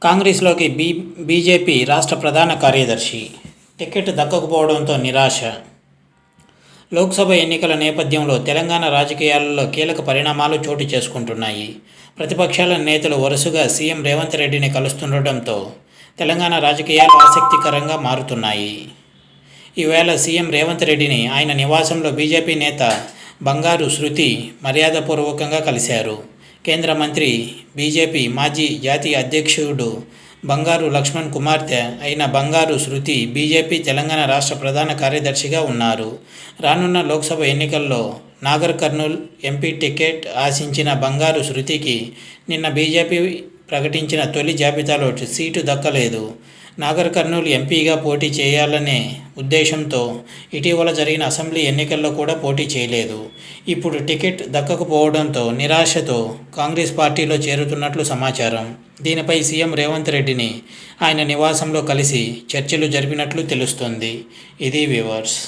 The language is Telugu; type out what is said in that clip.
కాంగ్రెస్లోకి బీజేపీ రాష్ట్ర ప్రధాన కార్యదర్శి టికెట్ దక్కకపోవడంతో నిరాశ. లోక్సభ ఎన్నికల నేపథ్యంలో తెలంగాణ రాజకీయాలలో కీలక పరిణామాలు చోటు చేసుకుంటున్నాయి. ప్రతిపక్షాల నేతలు వరుసగా సీఎం రేవంత్ రెడ్డిని కలుస్తుండటంతో తెలంగాణ రాజకీయాలు ఆసక్తికరంగా మారుతున్నాయి. ఈవేళ సీఎం రేవంత్ రెడ్డిని ఆయన నివాసంలో బీజేపీ నేత బంగారు శృతి మర్యాదపూర్వకంగా కలిశారు. కేంద్ర మంత్రి, బీజేపీ మాజీ జాతీయ అధ్యక్షుడు బంగారు లక్ష్మణ్ కుమార్తె అయిన బంగారు శృతి బీజేపీ తెలంగాణ రాష్ట్ర ప్రధాన కార్యదర్శిగా ఉన్నారు. రానున్న లోక్సభ ఎన్నికల్లో నాగర్ కర్నూల్ ఎంపీ టికెట్ ఆశించిన బంగారు శృతికి నిన్న బీజేపీ ప్రకటించిన తొలి జాబితాలో సీటు దక్కలేదు. నాగర్ కర్నూల్ ఎంపీగా పోటీ చేయాలనే ఉద్దేశంతో ఇటీవల జరిగిన అసెంబ్లీ ఎన్నికల్లో కూడా పోటీ చేయలేదు. ఇప్పుడు టికెట్ దక్కకపోవడంతో నిరాశతో కాంగ్రెస్ పార్టీలో చేరుతున్నట్లు సమాచారం. దీనిపై సీఎం రేవంత్ రెడ్డిని ఆయన నివాసంలో కలిసి చర్చలు జరిపినట్లు తెలుస్తోంది. ఇది వ్యూవర్స్.